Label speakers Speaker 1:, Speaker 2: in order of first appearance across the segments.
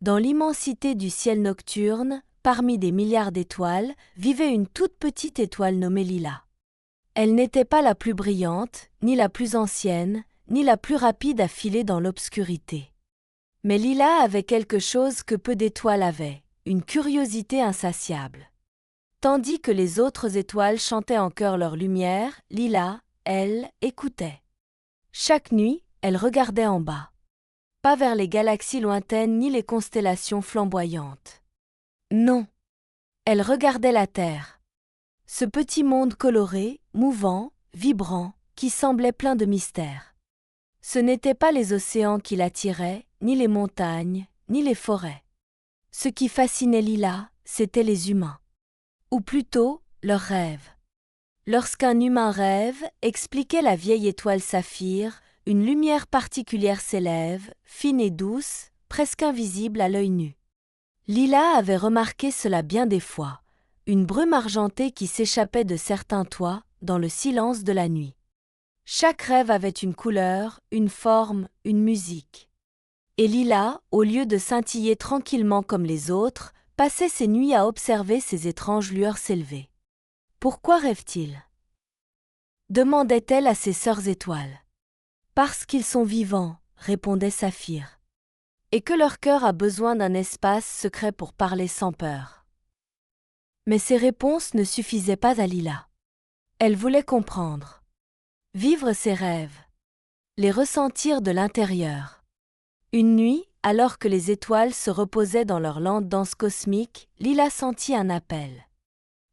Speaker 1: Dans l'immensité du ciel nocturne, parmi des milliards d'étoiles, vivait une toute petite étoile nommée Lila. Elle n'était pas la plus brillante, ni la plus ancienne, ni la plus rapide à filer dans l'obscurité. Mais Lila avait quelque chose que peu d'étoiles avaient, une curiosité insatiable. Tandis que les autres étoiles chantaient en chœur leur lumière, Lila, elle, écoutait. Chaque nuit, elle regardait en bas. Pas vers les galaxies lointaines ni les constellations flamboyantes. Non. Elle regardait la Terre. Ce petit monde coloré, mouvant, vibrant, qui semblait plein de mystères. Ce n'étaient pas les océans qui l'attiraient, ni les montagnes, ni les forêts. Ce qui fascinait Lila, c'étaient les humains. Ou plutôt, leurs rêves. Lorsqu'un humain rêve, expliquait la vieille étoile Saphir, une lumière particulière s'élève, fine et douce, presque invisible à l'œil nu. Lila avait remarqué cela bien des fois, une brume argentée qui s'échappait de certains toits, dans le silence de la nuit. Chaque rêve avait une couleur, une forme, une musique. Et Lila, au lieu de scintiller tranquillement comme les autres, passait ses nuits à observer ces étranges lueurs s'élever. Pourquoi rêve-t-il ? Demandait-elle à ses sœurs étoiles. Parce qu'ils sont vivants, répondait Saphir. Et que leur cœur a besoin d'un espace secret pour parler sans peur. Mais ces réponses ne suffisaient pas à Lila. Elle voulait comprendre. Vivre ses rêves. Les ressentir de l'intérieur. Une nuit, alors que les étoiles se reposaient dans leur lente danse cosmique, Lila sentit un appel.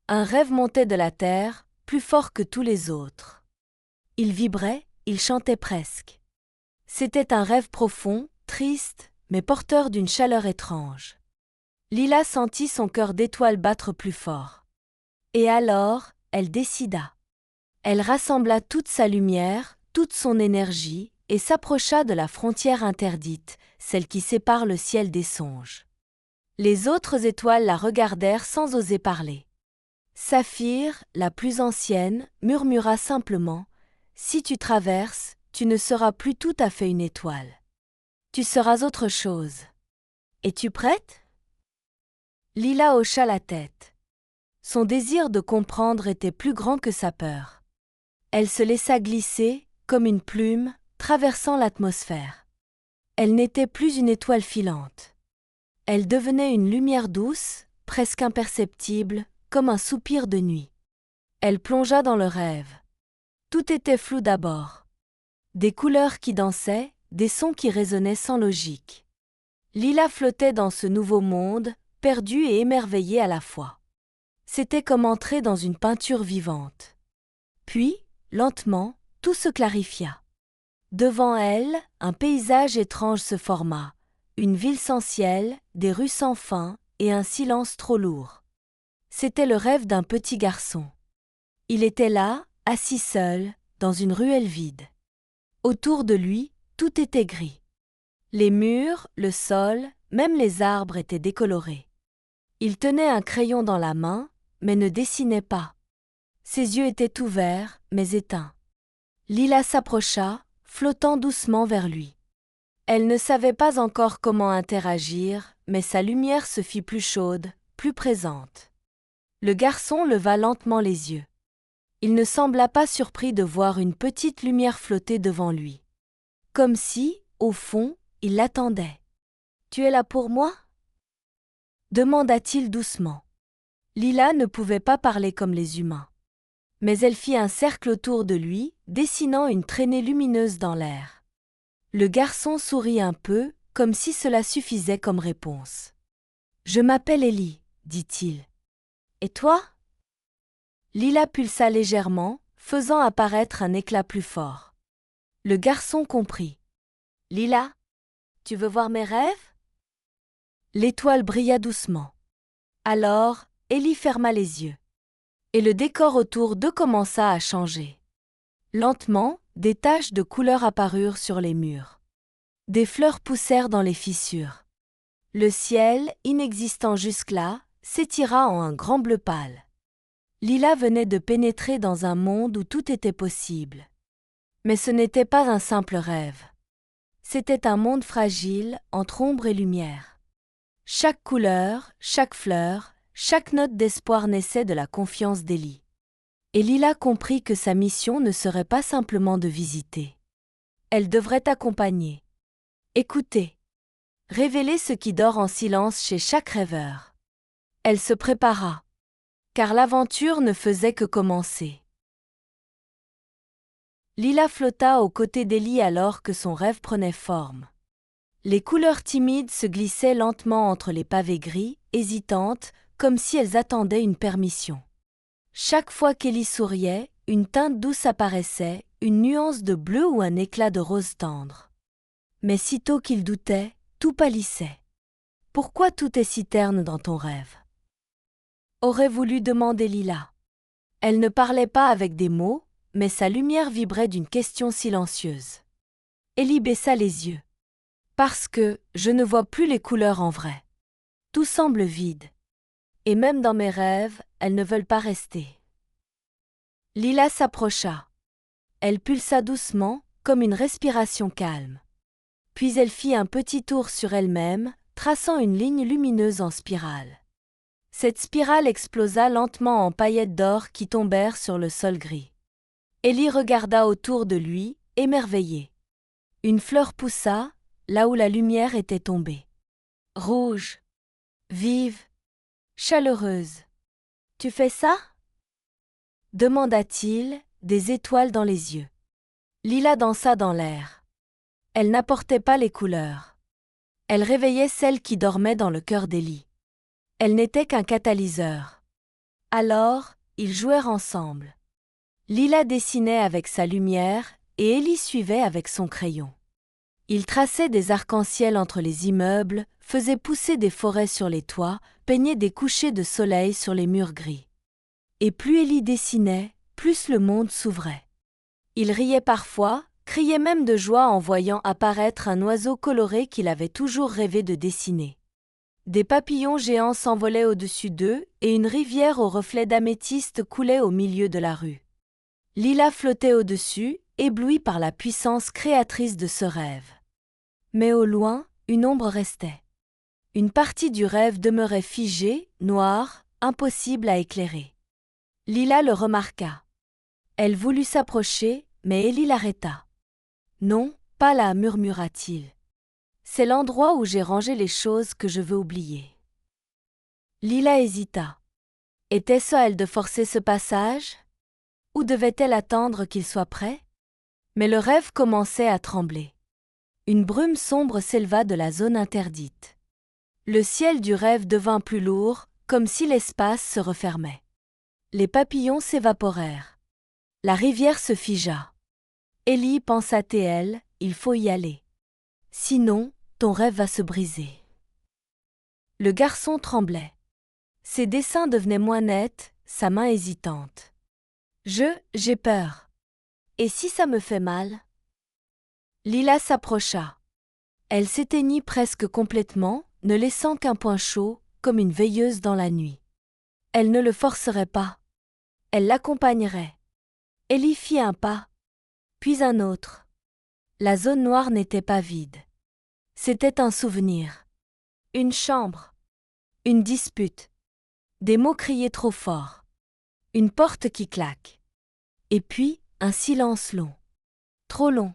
Speaker 1: Un rêve montait de la terre, plus fort que tous les autres. Il vibrait, il chantait presque. C'était un rêve profond, triste, mais porteur d'une chaleur étrange. Lila sentit son cœur d'étoile battre plus fort. Et alors, elle décida. Elle rassembla toute sa lumière, toute son énergie, et s'approcha de la frontière interdite, celle qui sépare le ciel des songes. Les autres étoiles la regardèrent sans oser parler. Saphir, la plus ancienne, murmura simplement « Si tu traverses, tu ne seras plus tout à fait une étoile. Tu seras autre chose. Es-tu prête ?» Lila hocha la tête. Son désir de comprendre était plus grand que sa peur. Elle se laissa glisser, comme une plume, traversant l'atmosphère. Elle n'était plus une étoile filante. Elle devenait une lumière douce, presque imperceptible, comme un soupir de nuit. Elle plongea dans le rêve. Tout était flou d'abord. Des couleurs qui dansaient, des sons qui résonnaient sans logique. Lila flottait dans ce nouveau monde, perdue et émerveillée à la fois. C'était comme entrer dans une peinture vivante. Puis, lentement, tout se clarifia. Devant elle, un paysage étrange se forma, une ville sans ciel, des rues sans fin et un silence trop lourd. C'était le rêve d'un petit garçon. Il était là, assis seul, dans une ruelle vide. Autour de lui, tout était gris. Les murs, le sol, même les arbres étaient décolorés. Il tenait un crayon dans la main, mais ne dessinait pas. Ses yeux étaient ouverts, mais éteints. Lila s'approcha, flottant doucement vers lui. Elle ne savait pas encore comment interagir, mais sa lumière se fit plus chaude, plus présente. Le garçon leva lentement les yeux. Il ne sembla pas surpris de voir une petite lumière flotter devant lui. Comme si, au fond, il l'attendait. « Tu es là pour moi ?» demanda-t-il doucement. Lila ne pouvait pas parler comme les humains. Mais elle fit un cercle autour de lui, dessinant une traînée lumineuse dans l'air. Le garçon sourit un peu, comme si cela suffisait comme réponse. « Je m'appelle Ellie, » dit-il. « Et toi ?» Lila pulsa légèrement, faisant apparaître un éclat plus fort. Le garçon comprit. « Lila, tu veux voir mes rêves ?» L'étoile brilla doucement. Alors, Ellie ferma les yeux. Et le décor autour d'eux commença à changer. Lentement, des taches de couleur apparurent sur les murs. Des fleurs poussèrent dans les fissures. Le ciel, inexistant jusque-là, s'étira en un grand bleu pâle. Lila venait de pénétrer dans un monde où tout était possible. Mais ce n'était pas un simple rêve. C'était un monde fragile, entre ombre et lumière. Chaque couleur, chaque fleur, chaque note d'espoir naissait de la confiance d'Élie. Et Lila comprit que sa mission ne serait pas simplement de visiter. Elle devrait accompagner. Écouter. Révéler ce qui dort en silence chez chaque rêveur. Elle se prépara. Car l'aventure ne faisait que commencer. Lila flotta aux côtés d'Élie alors que son rêve prenait forme. Les couleurs timides se glissaient lentement entre les pavés gris, hésitantes, comme si elles attendaient une permission. Chaque fois qu'Élie souriait, une teinte douce apparaissait, une nuance de bleu ou un éclat de rose tendre. Mais sitôt qu'il doutait, tout pâlissait. Pourquoi tout est si terne dans ton rêve? Aurait voulu demander Lila. Elle ne parlait pas avec des mots, mais sa lumière vibrait d'une question silencieuse. Élie baissa les yeux. Parce que je ne vois plus les couleurs en vrai. Tout semble vide. Et même dans mes rêves, elles ne veulent pas rester. Lila s'approcha. Elle pulsa doucement, comme une respiration calme. Puis elle fit un petit tour sur elle-même, traçant une ligne lumineuse en spirale. Cette spirale explosa lentement en paillettes d'or qui tombèrent sur le sol gris. Élie regarda autour de lui, émerveillée. Une fleur poussa, là où la lumière était tombée. Rouge, vive, chaleureuse. « Tu fais ça ?» demanda-t-il, des étoiles dans les yeux. Lila dansa dans l'air. Elle n'apportait pas les couleurs. Elle réveillait celles qui dormaient dans le cœur d'Élie. Elle n'était qu'un catalyseur. Alors, ils jouèrent ensemble. Lila dessinait avec sa lumière et Élie suivait avec son crayon. Ils traçaient des arcs-en-ciel entre les immeubles, faisaient pousser des forêts sur les toits, peignaient des couchers de soleil sur les murs gris. Et plus Élie dessinait, plus le monde s'ouvrait. Il riait parfois, criait même de joie en voyant apparaître un oiseau coloré qu'il avait toujours rêvé de dessiner. Des papillons géants s'envolaient au-dessus d'eux et une rivière aux reflets d'améthyste coulait au milieu de la rue. Lila flottait au-dessus, éblouie par la puissance créatrice de ce rêve. Mais au loin, une ombre restait. Une partie du rêve demeurait figée, noire, impossible à éclairer. Lila le remarqua. Elle voulut s'approcher, mais Élie l'arrêta. « Non, pas là, murmura-t-il. C'est l'endroit où j'ai rangé les choses que je veux oublier. » Lila hésita. Était-ce à elle de forcer ce passage? Ou devait-elle attendre qu'il soit prêt? Mais le rêve commençait à trembler. Une brume sombre s'éleva de la zone interdite. Le ciel du rêve devint plus lourd, comme si l'espace se refermait. Les papillons s'évaporèrent. La rivière se figea. Élie pensa-t-elle, il faut y aller. Sinon, ton rêve va se briser. Le garçon tremblait. Ses dessins devenaient moins nets, sa main hésitante. J'ai peur. Et si ça me fait mal? Lila s'approcha. Elle s'éteignit presque complètement, ne laissant qu'un point chaud, comme une veilleuse dans la nuit. Elle ne le forcerait pas. Elle l'accompagnerait. Élie fit un pas, puis un autre. La zone noire n'était pas vide. C'était un souvenir. Une chambre. Une dispute. Des mots criés trop fort. Une porte qui claque. Et puis, un silence long. Trop long.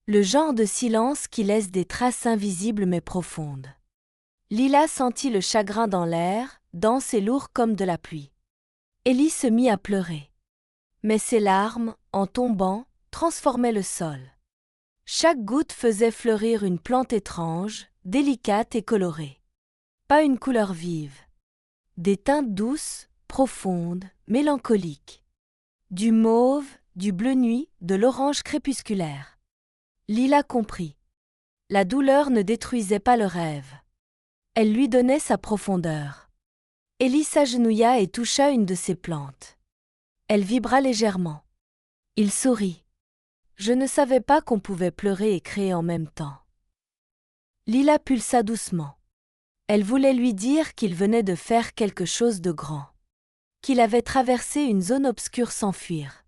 Speaker 1: Le genre de silence qui laisse des traces invisibles mais profondes. Lila sentit le chagrin dans l'air, dense et lourd comme de la pluie. Élie se mit à pleurer. Mais ses larmes, en tombant, transformaient le sol. Chaque goutte faisait fleurir une plante étrange, délicate et colorée. Pas une couleur vive. Des teintes douces, profondes, mélancoliques. Du mauve, du bleu nuit, de l'orange crépusculaire. Lila comprit. La douleur ne détruisait pas le rêve. Elle lui donnait sa profondeur. Élie s'agenouilla et toucha une de ses plantes. Elle vibra légèrement. Il sourit. Je ne savais pas qu'on pouvait pleurer et créer en même temps. Lila pulsa doucement. Elle voulait lui dire qu'il venait de faire quelque chose de grand. Qu'il avait traversé une zone obscure sans fuir.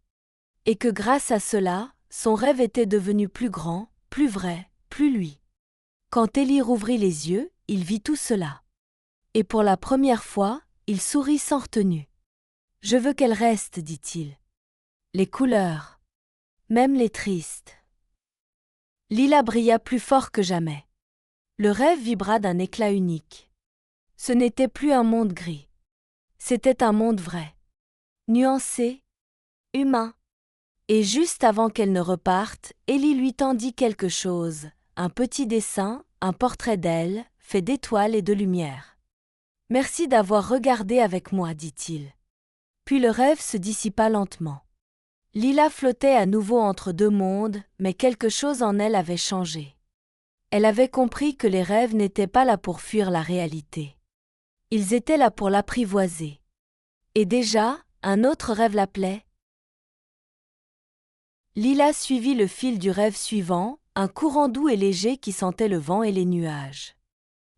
Speaker 1: Et que grâce à cela, son rêve était devenu plus grand, plus vrai, plus lui. Quand Élie rouvrit les yeux, il vit tout cela. Et pour la première fois, il sourit sans retenue. « Je veux qu'elle reste, dit-il. Les couleurs, même les tristes. » Lila brilla plus fort que jamais. Le rêve vibra d'un éclat unique. Ce n'était plus un monde gris. C'était un monde vrai, nuancé, humain. Et juste avant qu'elle ne reparte, Ellie lui tendit quelque chose, un petit dessin, un portrait d'elle, fait d'étoiles et de lumière. « Merci d'avoir regardé avec moi, dit-il. » Puis le rêve se dissipa lentement. Lila flottait à nouveau entre deux mondes, mais quelque chose en elle avait changé. Elle avait compris que les rêves n'étaient pas là pour fuir la réalité. Ils étaient là pour l'apprivoiser. Et déjà, un autre rêve l'appelait. Lila suivit le fil du rêve suivant, un courant doux et léger qui sentait le vent et les nuages.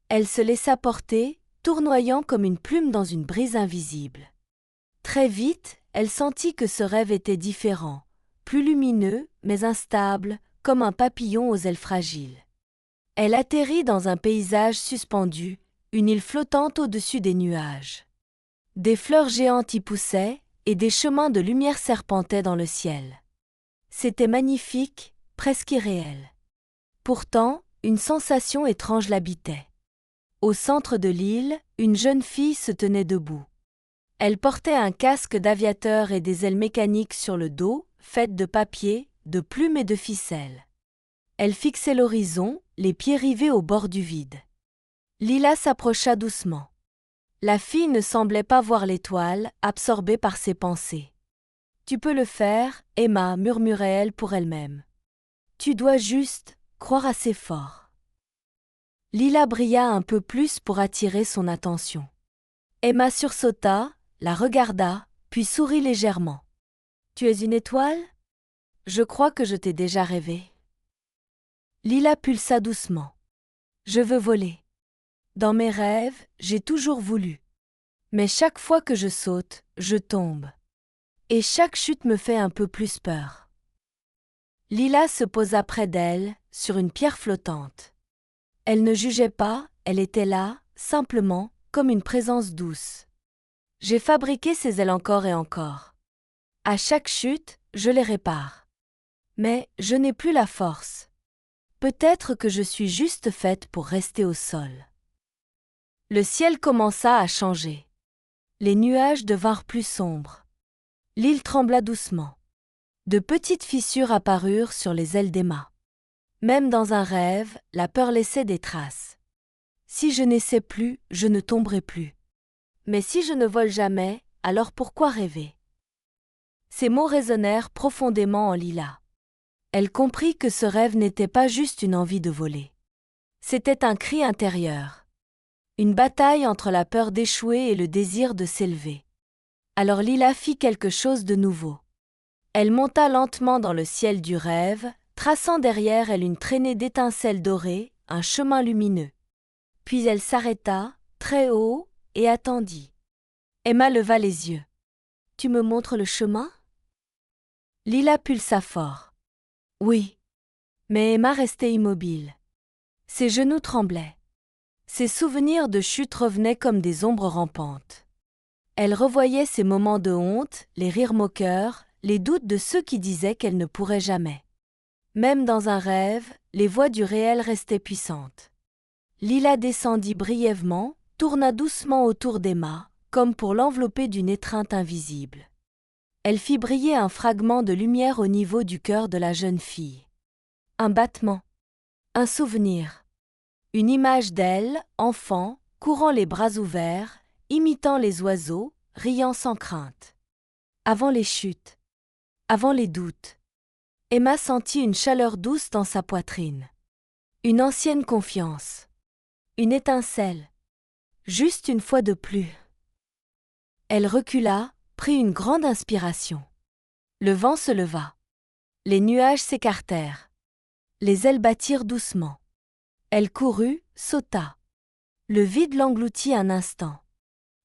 Speaker 1: Elle se laissa porter, tournoyant comme une plume dans une brise invisible. Très vite, elle sentit que ce rêve était différent, plus lumineux, mais instable, comme un papillon aux ailes fragiles. Elle atterrit dans un paysage suspendu, une île flottante au-dessus des nuages. Des fleurs géantes y poussaient, et des chemins de lumière serpentaient dans le ciel. C'était magnifique, presque irréel. Pourtant, une sensation étrange l'habitait. Au centre de l'île, une jeune fille se tenait debout. Elle portait un casque d'aviateur et des ailes mécaniques sur le dos, faites de papier, de plumes et de ficelles. Elle fixait l'horizon, les pieds rivés au bord du vide. Lila s'approcha doucement. La fille ne semblait pas voir l'étoile, absorbée par ses pensées. « Tu peux le faire, Emma, murmurait-elle pour elle-même. Tu dois juste croire assez fort. » Lila brilla un peu plus pour attirer son attention. Emma sursauta, la regarda, puis sourit légèrement. « Tu es une étoile ? Je crois que je t'ai déjà rêvé. » Lila pulsa doucement. « Je veux voler. Dans mes rêves, j'ai toujours voulu. Mais chaque fois que je saute, je tombe. Et chaque chute me fait un peu plus peur. » Lila se posa près d'elle, sur une pierre flottante. Elle ne jugeait pas, elle était là, simplement, comme une présence douce. « J'ai fabriqué ces ailes encore et encore. À chaque chute, je les répare. Mais je n'ai plus la force. Peut-être que je suis juste faite pour rester au sol. » Le ciel commença à changer. Les nuages devinrent plus sombres. L'île trembla doucement. De petites fissures apparurent sur les ailes d'Emma. Même dans un rêve, la peur laissait des traces. « Si je n'essaie plus, je ne tomberai plus. Mais si je ne vole jamais, alors pourquoi rêver ?» Ces mots résonnèrent profondément en Lila. Elle comprit que ce rêve n'était pas juste une envie de voler. C'était un cri intérieur. Une bataille entre la peur d'échouer et le désir de s'élever. Alors Lila fit quelque chose de nouveau. Elle monta lentement dans le ciel du rêve, traçant derrière elle une traînée d'étincelles dorées, un chemin lumineux. Puis elle s'arrêta, très haut, et attendit. Emma leva les yeux. « Tu me montres le chemin ?» Lila pulsa fort. « Oui. » Mais Emma restait immobile. Ses genoux tremblaient. Ses souvenirs de chute revenaient comme des ombres rampantes. Elle revoyait ses moments de honte, les rires moqueurs, les doutes de ceux qui disaient qu'elle ne pourrait jamais. Même dans un rêve, les voix du réel restaient puissantes. Lila descendit brièvement, tourna doucement autour d'Emma, comme pour l'envelopper d'une étreinte invisible. Elle fit briller un fragment de lumière au niveau du cœur de la jeune fille. Un battement. Un souvenir. Une image d'elle, enfant, courant les bras ouverts, imitant les oiseaux, riant sans crainte. Avant les chutes. Avant les doutes. Emma sentit une chaleur douce dans sa poitrine. Une ancienne confiance. Une étincelle. Juste une fois de plus. Elle recula, prit une grande inspiration. Le vent se leva. Les nuages s'écartèrent. Les ailes battirent doucement. Elle courut, sauta. Le vide l'engloutit un instant.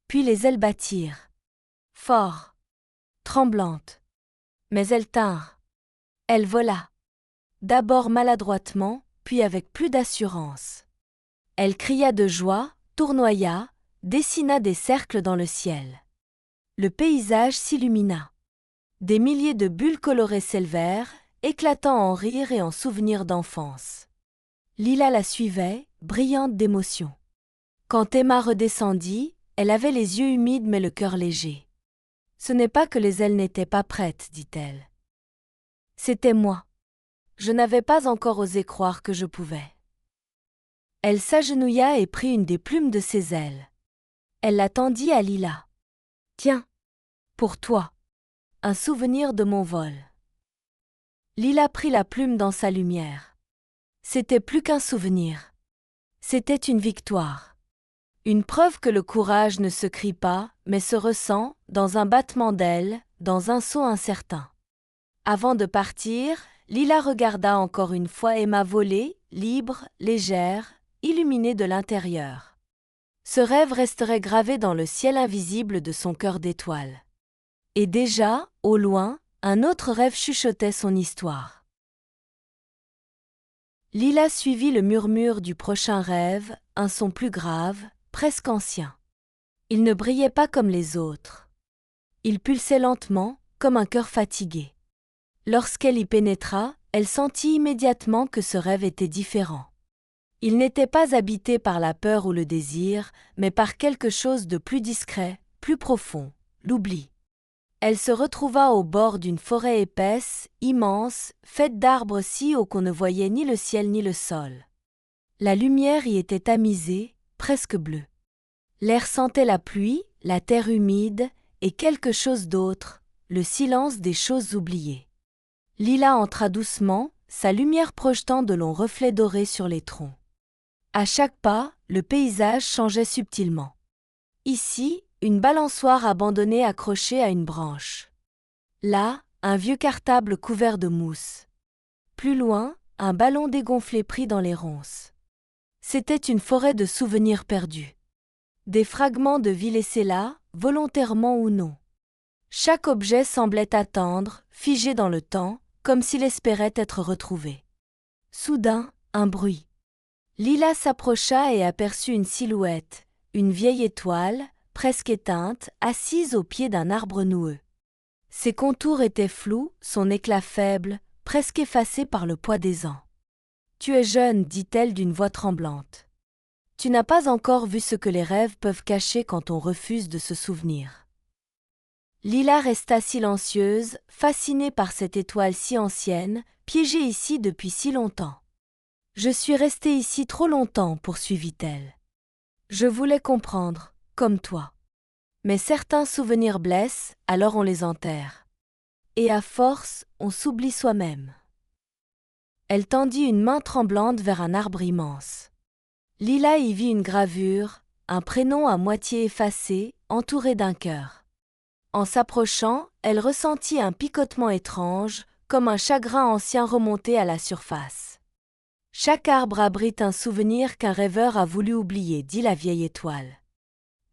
Speaker 1: Puis les ailes battirent. Fort. Tremblantes. Mais elles tinrent. Elle vola. D'abord maladroitement, puis avec plus d'assurance. Elle cria de joie, tournoya, dessina des cercles dans le ciel. Le paysage s'illumina. Des milliers de bulles colorées s'élevèrent, éclatant en rires et en souvenirs d'enfance. Lila la suivait, brillante d'émotion. Quand Emma redescendit, elle avait les yeux humides mais le cœur léger. « Ce n'est pas que les ailes n'étaient pas prêtes, dit-elle. C'était moi. Je n'avais pas encore osé croire que je pouvais. » Elle s'agenouilla et prit une des plumes de ses ailes. Elle la tendit à Lila. « Tiens, pour toi, un souvenir de mon vol. » Lila prit la plume dans sa lumière. C'était plus qu'un souvenir. C'était une victoire. Une preuve que le courage ne se crie pas, mais se ressent, dans un battement d'ailes, dans un saut incertain. Avant de partir, Lila regarda encore une fois Emma voler, libre, légère, illuminée de l'intérieur. Ce rêve resterait gravé dans le ciel invisible de son cœur d'étoiles. Et déjà, au loin, un autre rêve chuchotait son histoire. Lila suivit le murmure du prochain rêve, un son plus grave, presque ancien. Il ne brillait pas comme les autres. Il pulsait lentement, comme un cœur fatigué. Lorsqu'elle y pénétra, elle sentit immédiatement que ce rêve était différent. Il n'était pas habité par la peur ou le désir, mais par quelque chose de plus discret, plus profond, l'oubli. Elle se retrouva au bord d'une forêt épaisse, immense, faite d'arbres si hauts qu'on ne voyait ni le ciel ni le sol. La lumière y était tamisée, presque bleue. L'air sentait la pluie, la terre humide, et quelque chose d'autre, le silence des choses oubliées. Lila entra doucement, sa lumière projetant de longs reflets dorés sur les troncs. À chaque pas, le paysage changeait subtilement. Ici, une balançoire abandonnée accrochée à une branche. Là, un vieux cartable couvert de mousse. Plus loin, un ballon dégonflé pris dans les ronces. C'était une forêt de souvenirs perdus. Des fragments de vie laissés là, volontairement ou non. Chaque objet semblait attendre, figé dans le temps, comme s'il espérait être retrouvé. Soudain, un bruit. Lila s'approcha et aperçut une silhouette, une vieille étoile, presque éteinte, assise au pied d'un arbre noueux. Ses contours étaient flous, son éclat faible, presque effacé par le poids des ans. « Tu es jeune, dit-elle d'une voix tremblante. Tu n'as pas encore vu ce que les rêves peuvent cacher quand on refuse de se souvenir. » Lila resta silencieuse, fascinée par cette étoile si ancienne, piégée ici depuis si longtemps. « Je suis restée ici trop longtemps, poursuivit-elle. Je voulais comprendre, comme toi. Mais certains souvenirs blessent, alors on les enterre. Et à force, on s'oublie soi-même. » Elle tendit une main tremblante vers un arbre immense. Lila y vit une gravure, un prénom à moitié effacé, entouré d'un cœur. En s'approchant, elle ressentit un picotement étrange, comme un chagrin ancien remonté à la surface. « Chaque arbre abrite un souvenir qu'un rêveur a voulu oublier, dit la vieille étoile.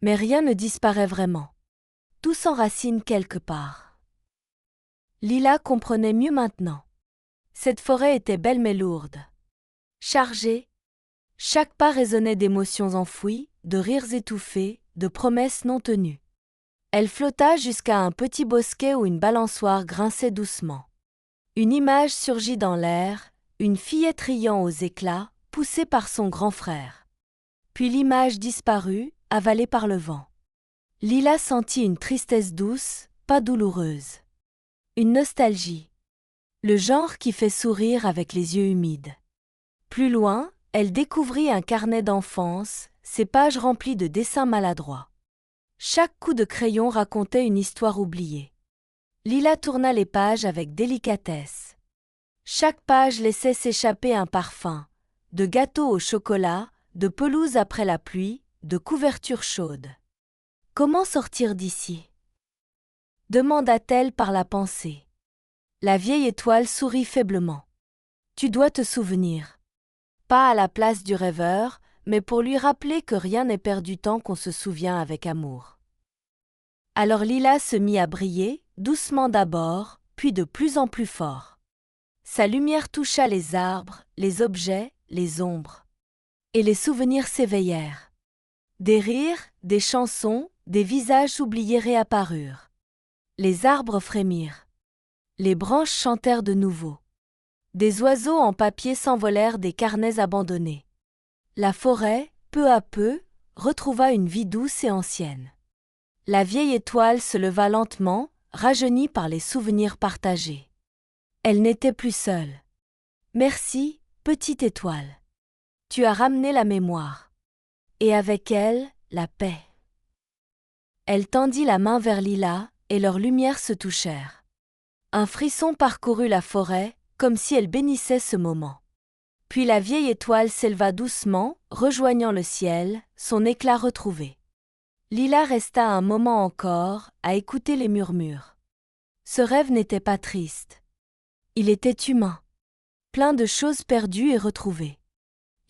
Speaker 1: Mais rien ne disparaît vraiment. Tout s'enracine quelque part. » Lila comprenait mieux maintenant. Cette forêt était belle mais lourde. Chargée. Chaque pas résonnait d'émotions enfouies, de rires étouffés, de promesses non tenues. Elle flotta jusqu'à un petit bosquet où une balançoire grinçait doucement. Une image surgit dans l'air, une fillette riant aux éclats, poussée par son grand frère. Puis l'image disparut, avalée par le vent. Lila sentit une tristesse douce, pas douloureuse. Une nostalgie. Le genre qui fait sourire avec les yeux humides. Plus loin, elle découvrit un carnet d'enfance, ses pages remplies de dessins maladroits. Chaque coup de crayon racontait une histoire oubliée. Lila tourna les pages avec délicatesse. Chaque page laissait s'échapper un parfum, de gâteau au chocolat, de pelouse après la pluie, de couverture chaude. « Comment sortir d'ici ?» demanda-t-elle par la pensée. La vieille étoile sourit faiblement. « Tu dois te souvenir. » Pas à la place du rêveur, mais pour lui rappeler que rien n'est perdu tant qu'on se souvient avec amour. Alors Lila se mit à briller, doucement d'abord, puis de plus en plus fort. Sa lumière toucha les arbres, les objets, les ombres. Et les souvenirs s'éveillèrent. Des rires, des chansons, des visages oubliés réapparurent. Les arbres frémirent. Les branches chantèrent de nouveau. Des oiseaux en papier s'envolèrent des carnets abandonnés. La forêt, peu à peu, retrouva une vie douce et ancienne. La vieille étoile se leva lentement, rajeunie par les souvenirs partagés. Elle n'était plus seule. Merci, petite étoile. Tu as ramené la mémoire. Et avec elle, la paix. Elle tendit la main vers Lila, et leurs lumières se touchèrent. Un frisson parcourut la forêt, comme si elle bénissait ce moment. Puis la vieille étoile s'éleva doucement, rejoignant le ciel, son éclat retrouvé. Lila resta un moment encore, à écouter les murmures. Ce rêve n'était pas triste. Il était humain. Plein de choses perdues et retrouvées.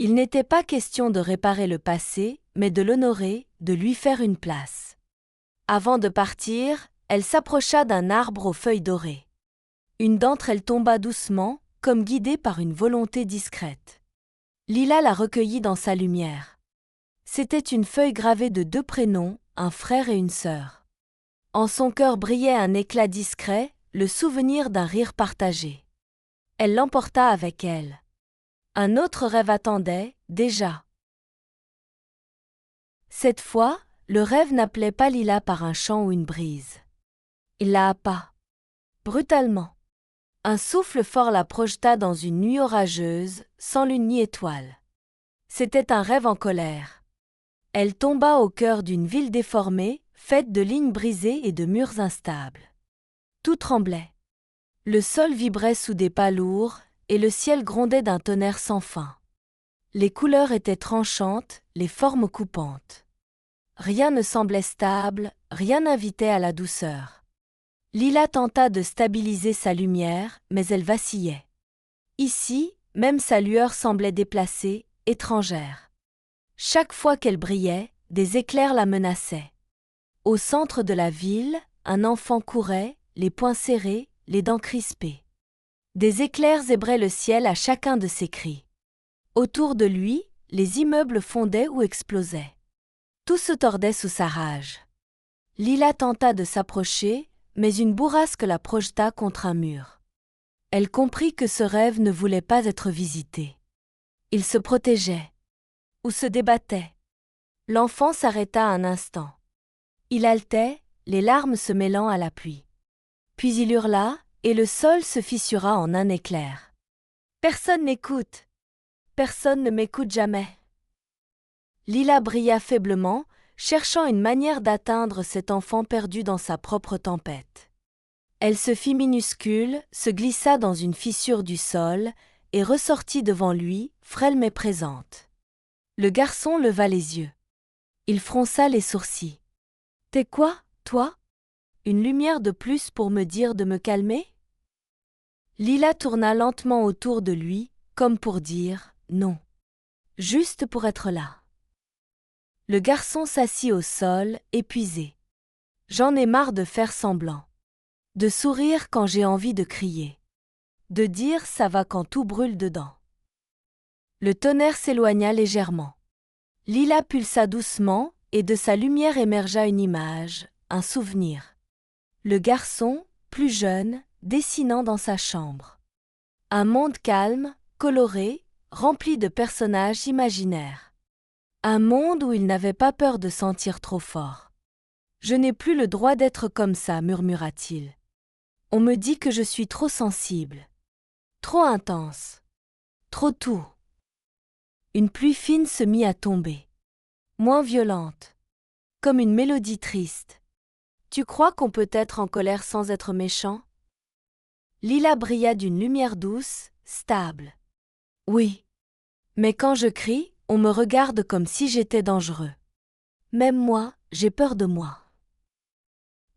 Speaker 1: Il n'était pas question de réparer le passé, mais de l'honorer, de lui faire une place. Avant de partir, elle s'approcha d'un arbre aux feuilles dorées. Une d'entre elles tomba doucement, comme guidée par une volonté discrète. Lila la recueillit dans sa lumière. C'était une feuille gravée de 2 prénoms, un frère et une sœur. En son cœur brillait un éclat discret, le souvenir d'un rire partagé. Elle l'emporta avec elle. Un autre rêve attendait, déjà. Cette fois, le rêve n'appelait pas Lila par un chant ou une brise. Il la happa. Brutalement. Un souffle fort la projeta dans une nuit orageuse, sans lune ni étoile. C'était un rêve en colère. Elle tomba au cœur d'une ville déformée, faite de lignes brisées et de murs instables. Tout tremblait. Le sol vibrait sous des pas lourds, et le ciel grondait d'un tonnerre sans fin. Les couleurs étaient tranchantes, les formes coupantes. Rien ne semblait stable, rien n'invitait à la douceur. Lila tenta de stabiliser sa lumière, mais elle vacillait. Ici, même sa lueur semblait déplacée, étrangère. Chaque fois qu'elle brillait, des éclairs la menaçaient. Au centre de la ville, un enfant courait, les poings serrés, les dents crispées. Des éclairs zébraient le ciel à chacun de ses cris. Autour de lui, les immeubles fondaient ou explosaient. Tout se tordait sous sa rage. Lila tenta de s'approcher, mais une bourrasque la projeta contre un mur. Elle comprit que ce rêve ne voulait pas être visité. Il se protégeait. Ou se débattait. L'enfant s'arrêta un instant. Il haletait, les larmes se mêlant à la pluie. Puis il hurla, et le sol se fissura en un éclair. Personne n'écoute. Personne ne m'écoute jamais. Lila brilla faiblement, cherchant une manière d'atteindre cet enfant perdu dans sa propre tempête. Elle se fit minuscule, se glissa dans une fissure du sol, et ressortit devant lui, frêle mais présente. Le garçon leva les yeux. Il fronça les sourcils. « T'es quoi, toi ? Une lumière de plus pour me dire de me calmer ?» Lila tourna lentement autour de lui, comme pour dire « non ». Juste pour être là. Le garçon s'assit au sol, épuisé. « J'en ai marre de faire semblant. De sourire quand j'ai envie de crier. De dire ça va quand tout brûle dedans. » Le tonnerre s'éloigna légèrement. Lila pulsa doucement, et de sa lumière émergea une image, un souvenir. Le garçon, plus jeune, dessinant dans sa chambre. Un monde calme, coloré, rempli de personnages imaginaires. Un monde où il n'avait pas peur de sentir trop fort. « Je n'ai plus le droit d'être comme ça, murmura-t-il. On me dit que je suis trop sensible. Trop intense. Trop tout. » Une pluie fine se mit à tomber. Moins violente. Comme une mélodie triste. Tu crois qu'on peut être en colère sans être méchant ? Lila brilla d'une lumière douce, stable. Oui. Mais quand je crie, on me regarde comme si j'étais dangereux. Même moi, j'ai peur de moi.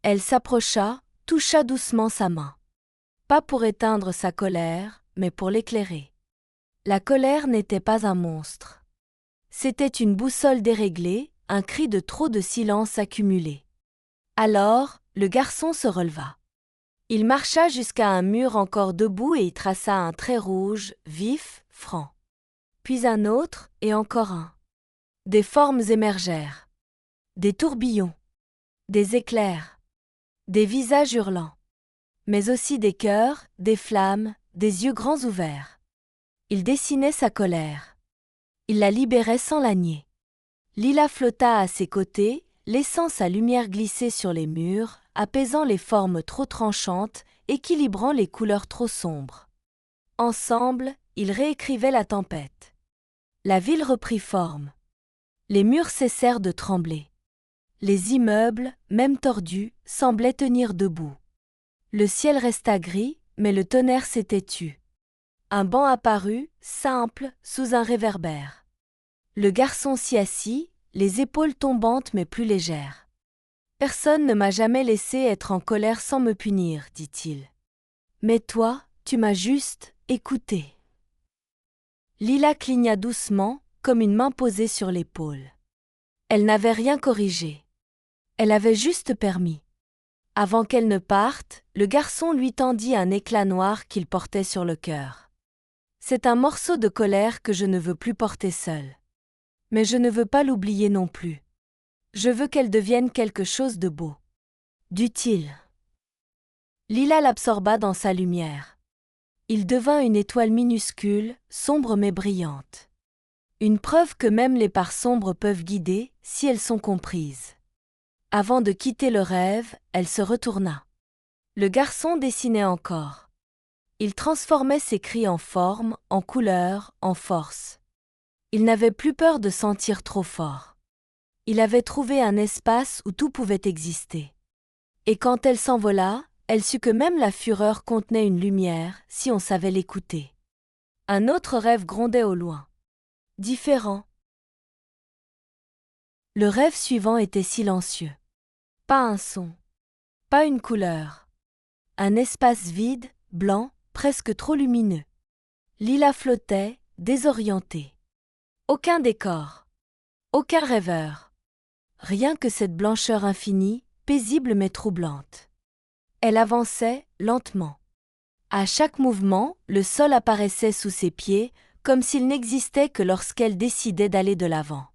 Speaker 1: Elle s'approcha, toucha doucement sa main. Pas pour éteindre sa colère, mais pour l'éclairer. La colère n'était pas un monstre. C'était une boussole déréglée, un cri de trop de silence accumulé. Alors, le garçon se releva. Il marcha jusqu'à un mur encore debout et y traça un trait rouge, vif, franc. Puis un autre, et encore un. Des formes émergèrent. Des tourbillons, des éclairs, des visages hurlants, mais aussi des cœurs, des flammes, des yeux grands ouverts. Il dessinait sa colère. Il la libérait sans la nier. Lila flotta à ses côtés, laissant sa lumière glisser sur les murs, apaisant les formes trop tranchantes, équilibrant les couleurs trop sombres. Ensemble, ils réécrivaient la tempête. La ville reprit forme. Les murs cessèrent de trembler. Les immeubles, même tordus, semblaient tenir debout. Le ciel resta gris, mais le tonnerre s'était tu. Un banc apparut, simple, sous un réverbère. Le garçon s'y assit, les épaules tombantes mais plus légères. « Personne ne m'a jamais laissé être en colère sans me punir, dit-il. Mais toi, tu m'as juste écouté. » Lila cligna doucement, comme une main posée sur l'épaule. Elle n'avait rien corrigé. Elle avait juste permis. Avant qu'elle ne parte, le garçon lui tendit un éclat noir qu'il portait sur le cœur. « C'est un morceau de colère que je ne veux plus porter seul. Mais je ne veux pas l'oublier non plus. Je veux qu'elle devienne quelque chose de beau, d'utile. » Lila l'absorba dans sa lumière. Il devint une étoile minuscule, sombre mais brillante. Une preuve que même les parts sombres peuvent guider, si elles sont comprises. Avant de quitter le rêve, elle se retourna. Le garçon dessinait encore. Il transformait ses cris en forme, en couleur, en force. Il n'avait plus peur de sentir trop fort. Il avait trouvé un espace où tout pouvait exister. Et quand elle s'envola, elle sut que même la fureur contenait une lumière, si on savait l'écouter. Un autre rêve grondait au loin. Différent. Le rêve suivant était silencieux. Pas un son. Pas une couleur. Un espace vide, blanc, presque trop lumineux. Lila flottait, désorientée. Aucun décor. Aucun rêveur. Rien que cette blancheur infinie, paisible mais troublante. Elle avançait, lentement. À chaque mouvement, le sol apparaissait sous ses pieds, comme s'il n'existait que lorsqu'elle décidait d'aller de l'avant.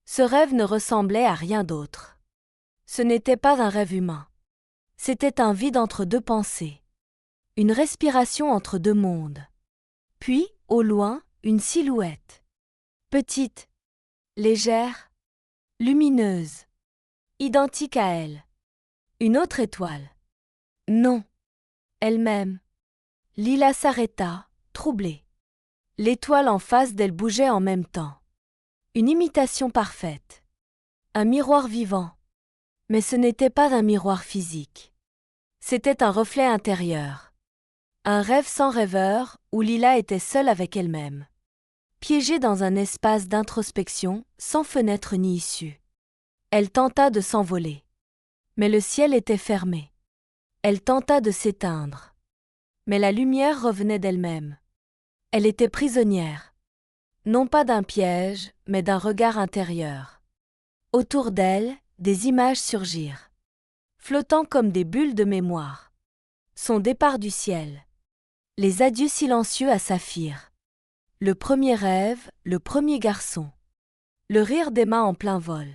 Speaker 1: Ce rêve ne ressemblait à rien d'autre. Ce n'était pas un rêve humain. C'était un vide entre deux pensées. Une respiration entre deux mondes. Puis, au loin, une silhouette. Petite, légère, lumineuse, identique à elle. Une autre étoile. Non, elle-même. Lila s'arrêta, troublée. L'étoile en face d'elle bougeait en même temps. Une imitation parfaite. Un miroir vivant. Mais ce n'était pas un miroir physique. C'était un reflet intérieur. Un rêve sans rêveur, où Lila était seule avec elle-même. Piégée dans un espace d'introspection, sans fenêtre ni issue. Elle tenta de s'envoler. Mais le ciel était fermé. Elle tenta de s'éteindre. Mais la lumière revenait d'elle-même. Elle était prisonnière. Non pas d'un piège, mais d'un regard intérieur. Autour d'elle, des images surgirent. Flottant comme des bulles de mémoire. Son départ du ciel. Les adieux silencieux à Saphir. Le premier rêve, le premier garçon. Le rire d'Emma en plein vol.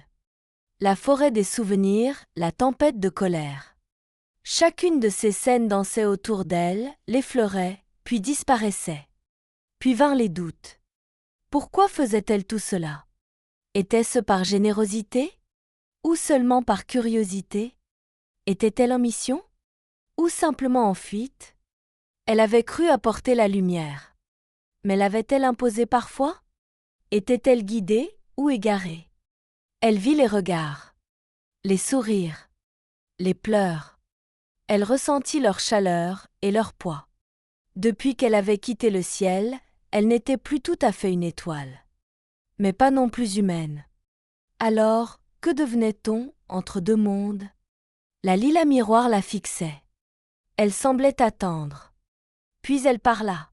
Speaker 1: La forêt des souvenirs, la tempête de colère. Chacune de ces scènes dansait autour d'elle, l'effleurait, puis disparaissait. Puis vinrent les doutes. Pourquoi faisait-elle tout cela? Était-ce par générosité? Ou seulement par curiosité? Était-elle en mission? Ou simplement en fuite? Elle avait cru apporter la lumière. Mais l'avait-elle imposée parfois? Était-elle guidée ou égarée? Elle vit les regards, les sourires, les pleurs. Elle ressentit leur chaleur et leur poids. Depuis qu'elle avait quitté le ciel, elle n'était plus tout à fait une étoile. Mais pas non plus humaine. Alors, que devenait-on entre deux mondes? La Lila miroir la fixait. Elle semblait attendre. Puis elle parla.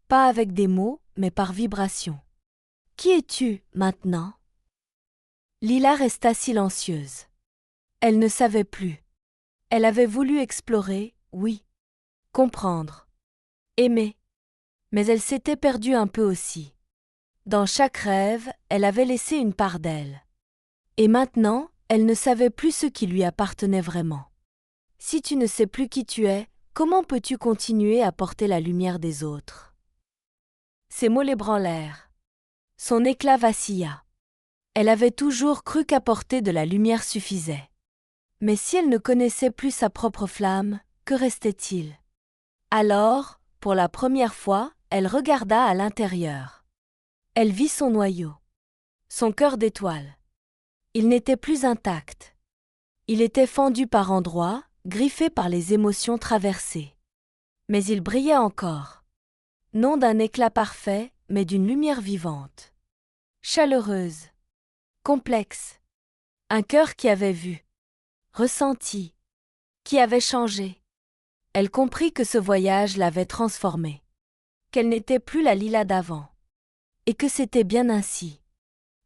Speaker 1: Pas avec des mots, mais par vibration. « Qui es-tu, maintenant ?» Lila resta silencieuse. Elle ne savait plus. Elle avait voulu explorer, oui. Comprendre. Aimer. Mais elle s'était perdue un peu aussi. Dans chaque rêve, elle avait laissé une part d'elle. Et maintenant, Elle ne savait plus ce qui lui appartenait vraiment. Si tu ne sais plus qui tu es, comment peux-tu continuer à porter la lumière des autres? Ses mots l'ébranlèrent. Son éclat vacilla. Elle avait toujours cru qu'apporter de la lumière suffisait. Mais si elle ne connaissait plus sa propre flamme, que restait-il? Alors, pour la première fois, elle regarda à l'intérieur. Elle vit son noyau. Son cœur d'étoile. Il n'était plus intact. Il était fendu par endroits, griffé par les émotions traversées. Mais il brillait encore. Non d'un éclat parfait, mais d'une lumière vivante. Chaleureuse. Complexe. Un cœur qui avait vu. Ressenti. Qui avait changé. Elle comprit que ce voyage l'avait transformée. Qu'elle n'était plus la Lila d'avant. Et que c'était bien ainsi.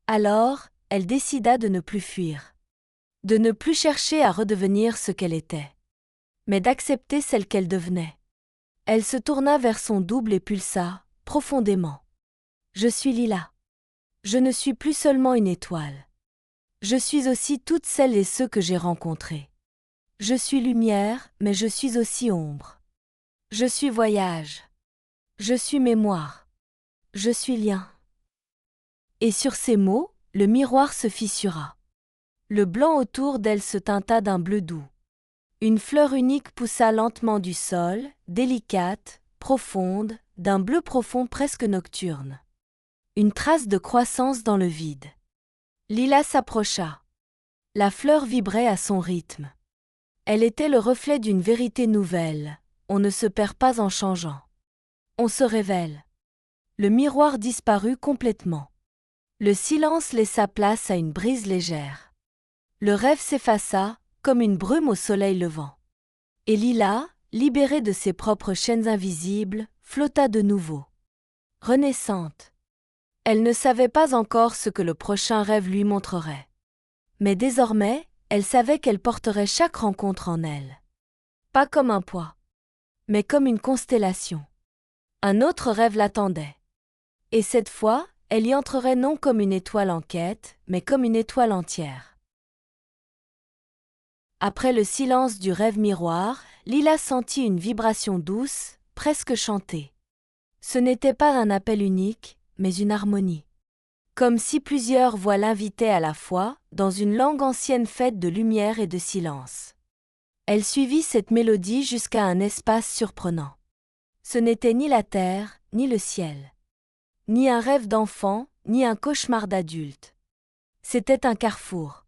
Speaker 1: Alors, elle décida de ne plus fuir. De ne plus chercher à redevenir ce qu'elle était. Mais d'accepter celle qu'elle devenait. Elle se tourna vers son double et pulsa, profondément. Je suis Lila. Je ne suis plus seulement une étoile. Je suis aussi toutes celles et ceux que j'ai rencontrés. Je suis lumière, mais je suis aussi ombre. Je suis voyage. Je suis mémoire. Je suis lien. Et sur ces mots, le miroir se fissura. Le blanc autour d'elle se teinta d'un bleu doux. Une fleur unique poussa lentement du sol, délicate, profonde, d'un bleu profond presque nocturne. Une trace de croissance dans le vide. Lila s'approcha. La fleur vibrait à son rythme. Elle était le reflet d'une vérité nouvelle. On ne se perd pas en changeant. On se révèle. Le miroir disparut complètement. Le silence laissa place à une brise légère. Le rêve s'effaça, comme une brume au soleil levant. Et Lila, libérée de ses propres chaînes invisibles, flotta de nouveau. Renaissante. Elle ne savait pas encore ce que le prochain rêve lui montrerait. Mais désormais, elle savait qu'elle porterait chaque rencontre en elle. Pas comme un poids, mais comme une constellation. Un autre rêve l'attendait. Et cette fois, elle y entrerait non comme une étoile en quête, mais comme une étoile entière. Après le silence du rêve miroir, Lila sentit une vibration douce, presque chantée. Ce n'était pas un appel unique, mais une harmonie. Comme si plusieurs voix l'invitaient à la fois, dans une langue ancienne faite de lumière et de silence. Elle suivit cette mélodie jusqu'à un espace surprenant. Ce n'était ni la terre, ni le ciel. Ni un rêve d'enfant, ni un cauchemar d'adulte. C'était un carrefour.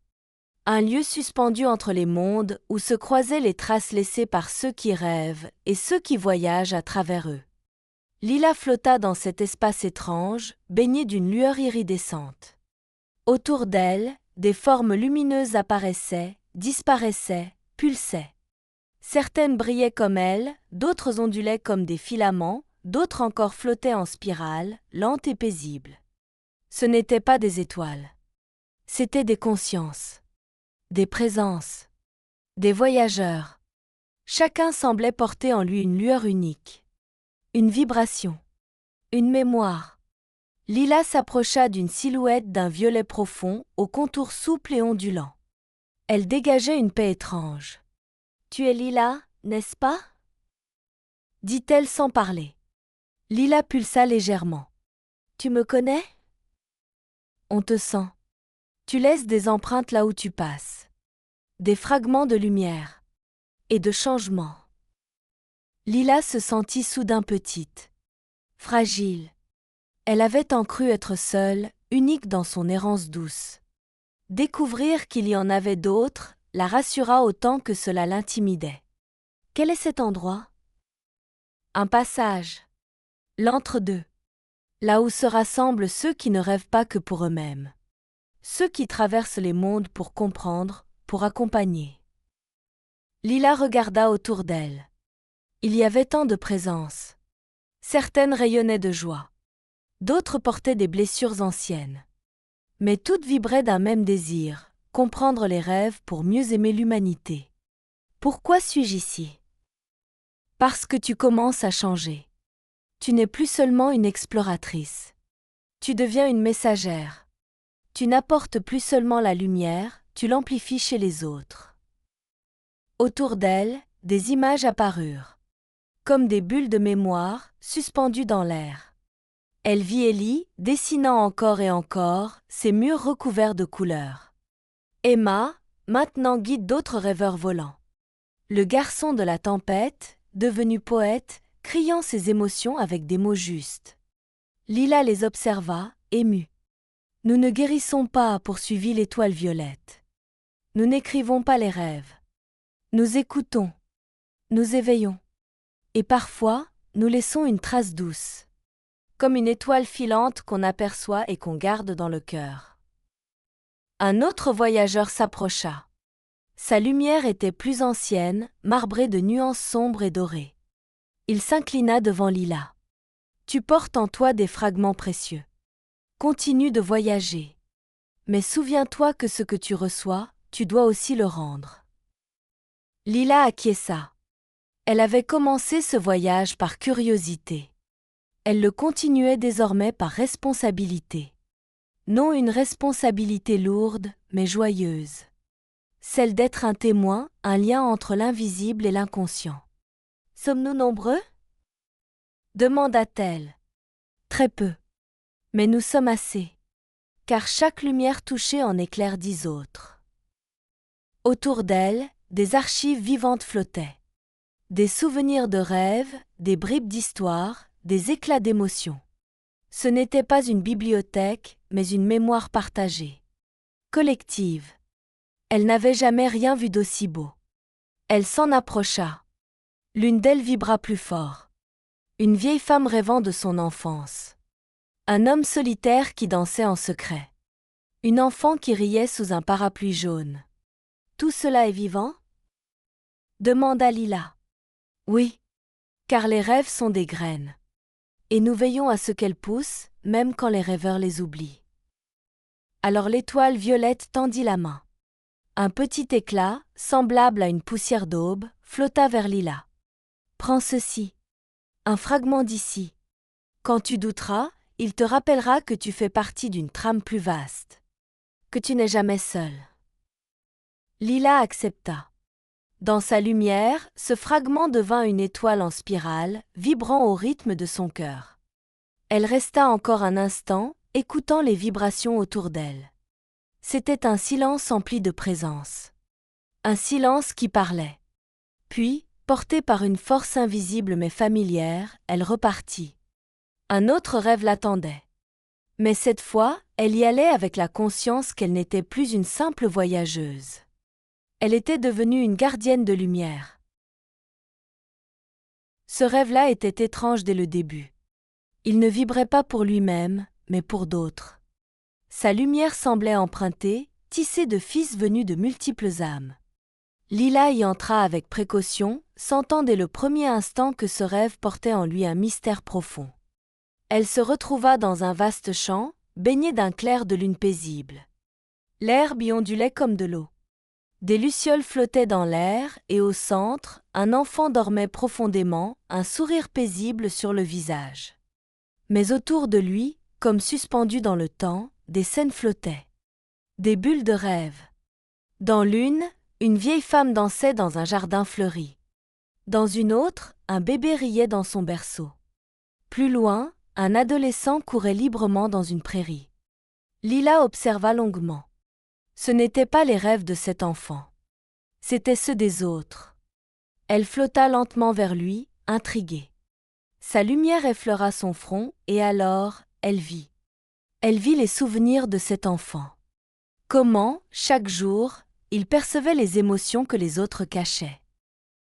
Speaker 1: Un lieu suspendu entre les mondes où se croisaient les traces laissées par ceux qui rêvent et ceux qui voyagent à travers eux. Lila flotta dans cet espace étrange, baigné d'une lueur iridescente. Autour d'elle, des formes lumineuses apparaissaient, disparaissaient, pulsaient. Certaines brillaient comme elle, d'autres ondulaient comme des filaments, d'autres encore flottaient en spirale, lentes et paisibles. Ce n'étaient pas des étoiles. C'étaient des consciences. Des présences. Des voyageurs. Chacun semblait porter en lui une lueur unique. Une vibration. Une mémoire. Lila s'approcha d'une silhouette d'un violet profond, aux contours souples et ondulants. Elle dégageait une paix étrange. « Tu es Lila, n'est-ce pas ?» dit-elle sans parler. Lila pulsa légèrement. « Tu me connais ?»« On te sent. Tu laisses des empreintes là où tu passes. Des fragments de lumière. Et de changement. » Lila se sentit soudain petite. Fragile. Elle avait tant cru être seule, unique dans son errance douce. Découvrir qu'il y en avait d'autres la rassura autant que cela l'intimidait. Quel est cet endroit ? Un passage. L'entre-deux. Là où se rassemblent ceux qui ne rêvent pas que pour eux-mêmes. Ceux qui traversent les mondes pour comprendre, pour accompagner. Lila regarda autour d'elle. Il y avait tant de présences. Certaines rayonnaient de joie. D'autres portaient des blessures anciennes. Mais toutes vibraient d'un même désir, comprendre les rêves pour mieux aimer l'humanité. Pourquoi suis-je ici ? Parce que tu commences à changer. Tu n'es plus seulement une exploratrice. Tu deviens une messagère. Tu n'apportes plus seulement la lumière, tu l'amplifies chez les autres. Autour d'elle, des images apparurent, comme des bulles de mémoire, suspendues dans l'air. Elle vit Ellie, dessinant encore et encore, ses murs recouverts de couleurs. Emma, maintenant guide d'autres rêveurs volants. Le garçon de la tempête, devenu poète, criant ses émotions avec des mots justes. Lila les observa, émue. Nous ne guérissons pas, poursuivit l'étoile violette. Nous n'écrivons pas les rêves. Nous écoutons. Nous éveillons. Et parfois, nous laissons une trace douce. Comme une étoile filante qu'on aperçoit et qu'on garde dans le cœur. Un autre voyageur s'approcha. Sa lumière était plus ancienne, marbrée de nuances sombres et dorées. Il s'inclina devant Lila. Tu portes en toi des fragments précieux. Continue de voyager. Mais souviens-toi que ce que tu reçois, tu dois aussi le rendre. Lila acquiesça. Elle avait commencé ce voyage par curiosité. Elle le continuait désormais par responsabilité. Non une responsabilité lourde, mais joyeuse. Celle d'être un témoin, un lien entre l'invisible et l'inconscient. Sommes-nous nombreux ? Demanda-t-elle. Très peu. Mais nous sommes assez. Car chaque lumière touchée en éclaire 10 autres. Autour d'elle, des archives vivantes flottaient. Des souvenirs de rêves, des bribes d'histoire, des éclats d'émotion. Ce n'était pas une bibliothèque, mais une mémoire partagée. Collective. Elle n'avait jamais rien vu d'aussi beau. Elle s'en approcha. L'une d'elles vibra plus fort. Une vieille femme rêvant de son enfance. Un homme solitaire qui dansait en secret. Une enfant qui riait sous un parapluie jaune. Tout cela est vivant ? Demanda Lila. Oui, car les rêves sont des graines. Et nous veillons à ce qu'elles poussent, même quand les rêveurs les oublient. Alors l'étoile violette tendit la main. Un petit éclat, semblable à une poussière d'aube, flotta vers Lila. Prends ceci. Un fragment d'ici. Quand tu douteras, il te rappellera que tu fais partie d'une trame plus vaste. Que tu n'es jamais seul. Lila accepta. Dans sa lumière, ce fragment devint une étoile en spirale, vibrant au rythme de son cœur. Elle resta encore un instant, écoutant les vibrations autour d'elle. C'était un silence empli de présence. Un silence qui parlait. Puis, portée par une force invisible mais familière, elle repartit. Un autre rêve l'attendait. Mais cette fois, elle y allait avec la conscience qu'elle n'était plus une simple voyageuse. Elle était devenue une gardienne de lumière. Ce rêve-là était étrange dès le début. Il ne vibrait pas pour lui-même, mais pour d'autres. Sa lumière semblait empruntée, tissée de fils venus de multiples âmes. Lila y entra avec précaution, sentant dès le premier instant que ce rêve portait en lui un mystère profond. Elle se retrouva dans un vaste champ, baigné d'un clair de lune paisible. L'herbe y ondulait comme de l'eau. Des lucioles flottaient dans l'air et au centre, un enfant dormait profondément, un sourire paisible sur le visage. Mais autour de lui, comme suspendu dans le temps, des scènes flottaient. Des bulles de rêve. Dans l'une, une vieille femme dansait dans un jardin fleuri. Dans une autre, un bébé riait dans son berceau. Plus loin, un adolescent courait librement dans une prairie. Lila observa longuement. Ce n'étaient pas les rêves de cet enfant. C'étaient ceux des autres. Elle flotta lentement vers lui, intriguée. Sa lumière effleura son front, et alors, elle vit. Elle vit les souvenirs de cet enfant. Comment, chaque jour, il percevait les émotions que les autres cachaient.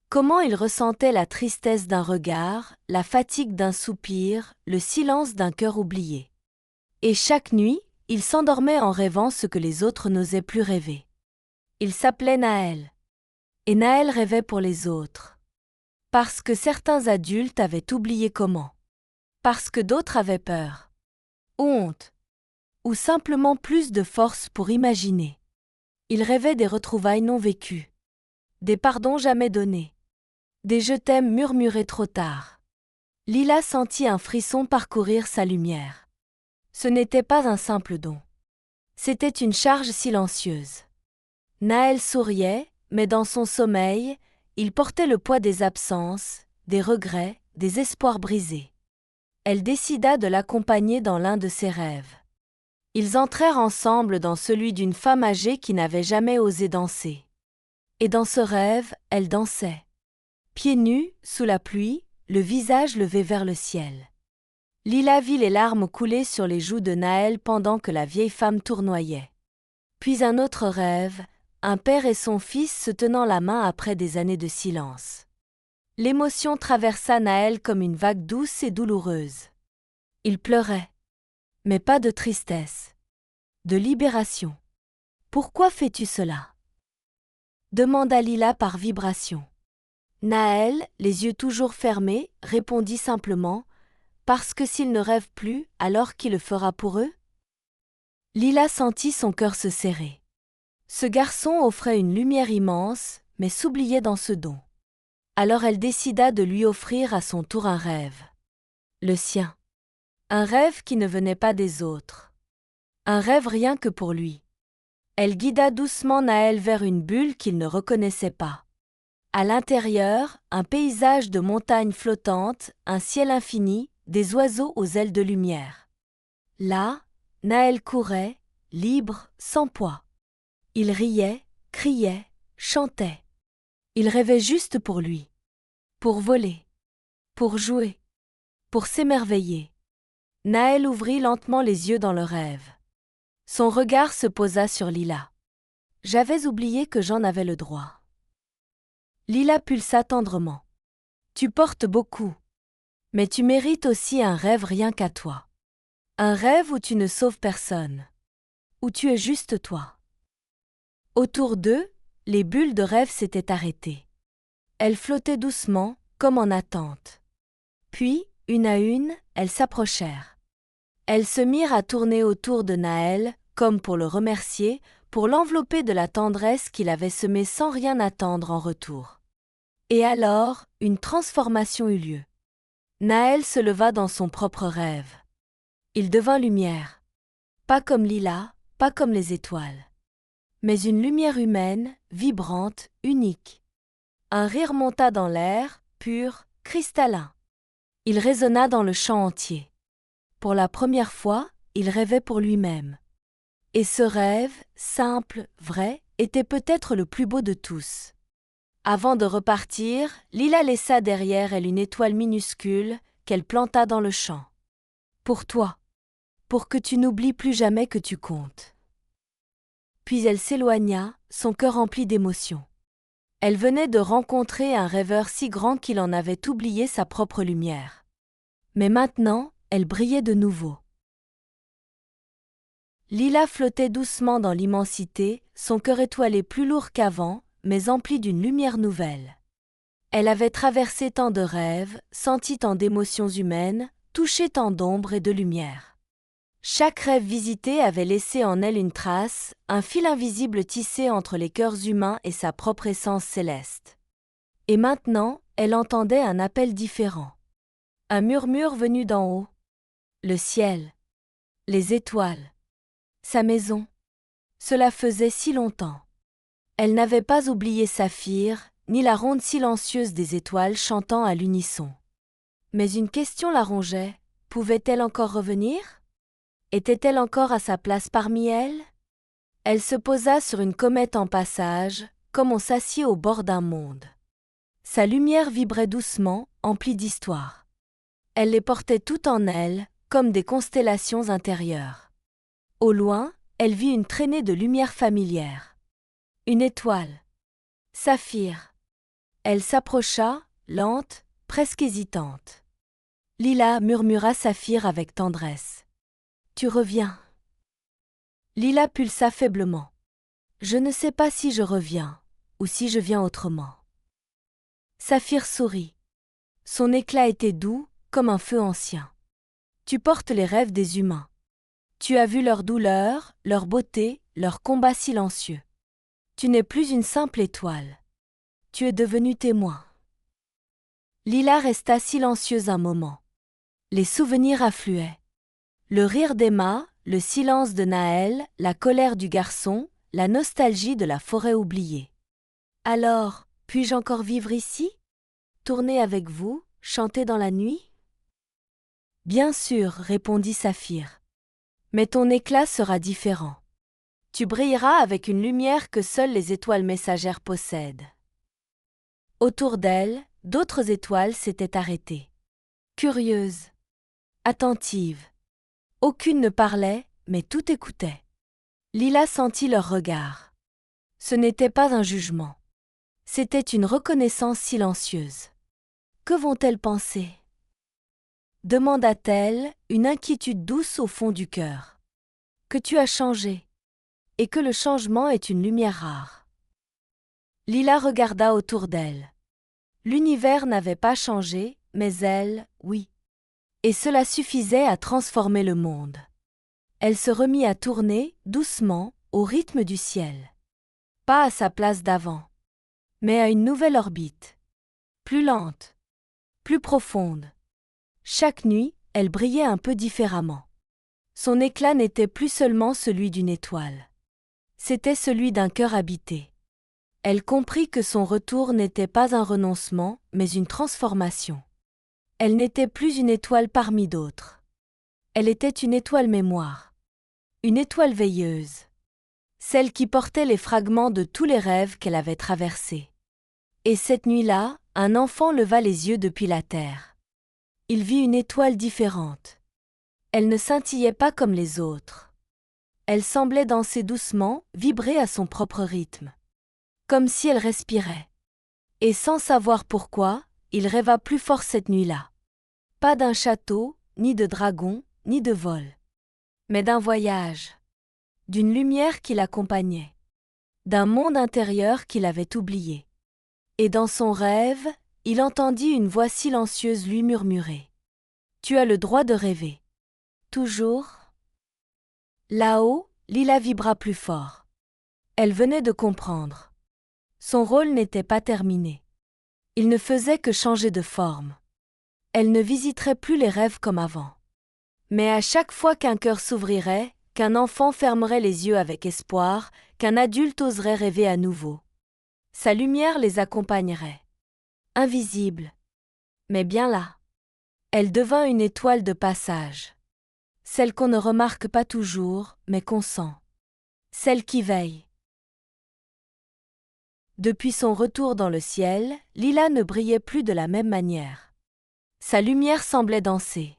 Speaker 1: Comment il ressentait la tristesse d'un regard, la fatigue d'un soupir, le silence d'un cœur oublié. Et chaque nuit, il s'endormait en rêvant ce que les autres n'osaient plus rêver. Il s'appelait Naël. Et Naël rêvait pour les autres. Parce que certains adultes avaient oublié comment. Parce que d'autres avaient peur. Honte. Ou simplement plus de force pour imaginer. Il rêvait des retrouvailles non vécues. Des pardons jamais donnés. Des je t'aime murmurés trop tard. Lila sentit un frisson parcourir sa lumière. Ce n'était pas un simple don. C'était une charge silencieuse. Naël souriait, mais dans son sommeil, il portait le poids des absences, des regrets, des espoirs brisés. Elle décida de l'accompagner dans l'un de ses rêves. Ils entrèrent ensemble dans celui d'une femme âgée qui n'avait jamais osé danser. Et dans ce rêve, elle dansait. Pieds nus, sous la pluie, le visage levé vers le ciel. Lila vit les larmes couler sur les joues de Naël pendant que la vieille femme tournoyait. Puis un autre rêve, un père et son fils se tenant la main après des années de silence. L'émotion traversa Naël comme une vague douce et douloureuse. Il pleurait. Mais pas de tristesse. De libération. « Pourquoi fais-tu cela ?» demanda Lila par vibration. Naël, les yeux toujours fermés, répondit simplement « Parce que s'ils ne rêvent plus, alors qui le fera pour eux ?» Lila sentit son cœur se serrer. Ce garçon offrait une lumière immense, mais s'oubliait dans ce don. Alors elle décida de lui offrir à son tour un rêve. Le sien. Un rêve qui ne venait pas des autres. Un rêve rien que pour lui. Elle guida doucement Naël vers une bulle qu'il ne reconnaissait pas. À l'intérieur, un paysage de montagnes flottantes, un ciel infini, des oiseaux aux ailes de lumière. Là, Naël courait, libre, sans poids. Il riait, criait, chantait. Il rêvait juste pour lui. Pour voler. Pour jouer. Pour s'émerveiller. Naël ouvrit lentement les yeux dans le rêve. Son regard se posa sur Lila. « J'avais oublié que j'en avais le droit. » Lila pulsa tendrement. « Tu portes beaucoup. Mais tu mérites aussi un rêve rien qu'à toi. Un rêve où tu ne sauves personne. Où tu es juste toi. » Autour d'eux, les bulles de rêve s'étaient arrêtées. Elles flottaient doucement, comme en attente. Puis, une à une, elles s'approchèrent. Elles se mirent à tourner autour de Naël, comme pour le remercier, pour l'envelopper de la tendresse qu'il avait semée sans rien attendre en retour. Et alors, une transformation eut lieu. Naël se leva dans son propre rêve. Il devint lumière. Pas comme Lila, pas comme les étoiles. Mais une lumière humaine, vibrante, unique. Un rire monta dans l'air, pur, cristallin. Il résonna dans le champ entier. Pour la première fois, il rêvait pour lui-même. Et ce rêve, simple, vrai, était peut-être le plus beau de tous. Avant de repartir, Lila laissa derrière elle une étoile minuscule qu'elle planta dans le champ. Pour toi. Pour que tu n'oublies plus jamais que tu comptes. Puis elle s'éloigna, son cœur rempli d'émotion. Elle venait de rencontrer un rêveur si grand qu'il en avait oublié sa propre lumière. Mais maintenant, elle brillait de nouveau. Lila flottait doucement dans l'immensité, son cœur étoilé plus lourd qu'avant, mais empli d'une lumière nouvelle. Elle avait traversé tant de rêves, senti tant d'émotions humaines, touché tant d'ombre et de lumière. Chaque rêve visité avait laissé en elle une trace, un fil invisible tissé entre les cœurs humains et sa propre essence céleste. Et maintenant, elle entendait un appel différent. Un murmure venu d'en haut. Le ciel. Les étoiles. Sa maison. Cela faisait si longtemps. Elle n'avait pas oublié Saphir, ni la ronde silencieuse des étoiles chantant à l'unisson. Mais une question la rongeait. Pouvait-elle encore revenir ? Était-elle encore à sa place parmi elles ? Elle se posa sur une comète en passage, comme on s'assied au bord d'un monde. Sa lumière vibrait doucement, emplie d'histoire. Elle les portait toutes en elle, comme des constellations intérieures. Au loin, elle vit une traînée de lumière familière. Une étoile. Saphir. Elle s'approcha, lente, presque hésitante. Lila murmura Saphir avec tendresse. « Tu reviens. » Lila pulsa faiblement. « Je ne sais pas si je reviens, ou si je viens autrement. » Saphir sourit. Son éclat était doux, comme un feu ancien. « Tu portes les rêves des humains. Tu as vu leur douleur, leur beauté, leur combat silencieux. Tu n'es plus une simple étoile. Tu es devenu témoin. » Lila resta silencieuse un moment. Les souvenirs affluaient. Le rire d'Emma, le silence de Naël, la colère du garçon, la nostalgie de la forêt oubliée. Alors, puis-je encore vivre ici? Tourner avec vous, chanter dans la nuit? Bien sûr, répondit Saphir. Mais ton éclat sera différent. Tu brilleras avec une lumière que seules les étoiles messagères possèdent. Autour d'elle, d'autres étoiles s'étaient arrêtées. Curieuses, attentives. Aucune ne parlait, mais tout écoutait. Lila sentit leur regard. Ce n'était pas un jugement. C'était une reconnaissance silencieuse. Que vont-elles penser? Demanda-t-elle, une inquiétude douce au fond du cœur. Que tu as changé, et que le changement est une lumière rare. Lila regarda autour d'elle. L'univers n'avait pas changé, mais elle, oui. Et cela suffisait à transformer le monde. Elle se remit à tourner, doucement, au rythme du ciel. Pas à sa place d'avant, mais à une nouvelle orbite. Plus lente, plus profonde. Chaque nuit, elle brillait un peu différemment. Son éclat n'était plus seulement celui d'une étoile. C'était celui d'un cœur habité. Elle comprit que son retour n'était pas un renoncement, mais une transformation. Elle n'était plus une étoile parmi d'autres. Elle était une étoile mémoire. Une étoile veilleuse. Celle qui portait les fragments de tous les rêves qu'elle avait traversés. Et cette nuit-là, un enfant leva les yeux depuis la terre. Il vit une étoile différente. Elle ne scintillait pas comme les autres. Elle semblait danser doucement, vibrer à son propre rythme. Comme si elle respirait. Et sans savoir pourquoi, il rêva plus fort cette nuit-là. Pas d'un château, ni de dragon, ni de vol. Mais d'un voyage. D'une lumière qui l'accompagnait. D'un monde intérieur qu'il avait oublié. Et dans son rêve, il entendit une voix silencieuse lui murmurer. Tu as le droit de rêver. Toujours. Là-haut, Lila vibra plus fort. Elle venait de comprendre. Son rôle n'était pas terminé. Il ne faisait que changer de forme. Elle ne visiterait plus les rêves comme avant. Mais à chaque fois qu'un cœur s'ouvrirait, qu'un enfant fermerait les yeux avec espoir, qu'un adulte oserait rêver à nouveau, sa lumière les accompagnerait. Invisible. Mais bien là. Elle devint une étoile de passage. Celle qu'on ne remarque pas toujours, mais qu'on sent. Celle qui veille. Depuis son retour dans le ciel, Lila ne brillait plus de la même manière. Sa lumière semblait danser.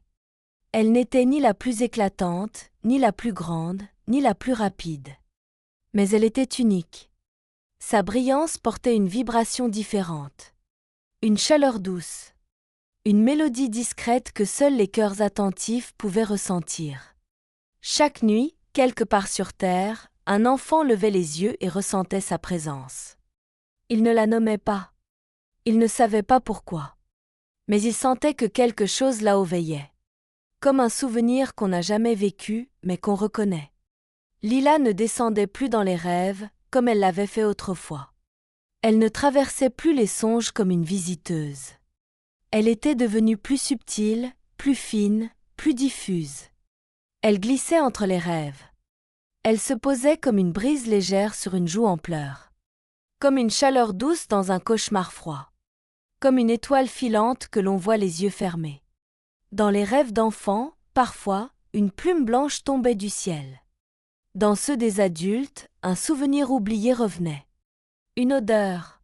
Speaker 1: Elle n'était ni la plus éclatante, ni la plus grande, ni la plus rapide. Mais elle était unique. Sa brillance portait une vibration différente. Une chaleur douce. Une mélodie discrète que seuls les cœurs attentifs pouvaient ressentir. Chaque nuit, quelque part sur terre, un enfant levait les yeux et ressentait sa présence. Il ne la nommait pas. Il ne savait pas pourquoi. Mais il sentait que quelque chose là-haut veillait. Comme un souvenir qu'on n'a jamais vécu, mais qu'on reconnaît. Lila ne descendait plus dans les rêves, comme elle l'avait fait autrefois. Elle ne traversait plus les songes comme une visiteuse. Elle était devenue plus subtile, plus fine, plus diffuse. Elle glissait entre les rêves. Elle se posait comme une brise légère sur une joue en pleurs. Comme une chaleur douce dans un cauchemar froid. Comme une étoile filante que l'on voit les yeux fermés. Dans les rêves d'enfants, parfois, une plume blanche tombait du ciel. Dans ceux des adultes, un souvenir oublié revenait. Une odeur.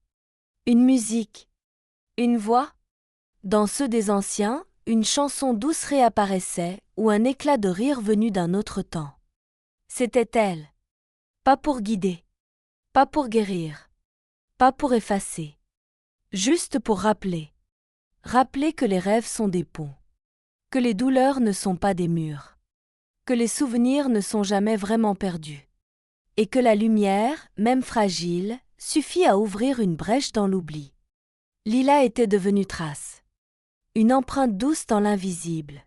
Speaker 1: Une musique. Une voix. Dans ceux des anciens, une chanson douce réapparaissait ou un éclat de rire venu d'un autre temps. C'était elle. Pas pour guider. Pas pour guérir. Pas pour effacer. Juste pour rappeler. Rappeler que les rêves sont des ponts. Que les douleurs ne sont pas des murs. Que les souvenirs ne sont jamais vraiment perdus. Et que la lumière, même fragile, suffit à ouvrir une brèche dans l'oubli. Lila était devenue trace. Une empreinte douce dans l'invisible.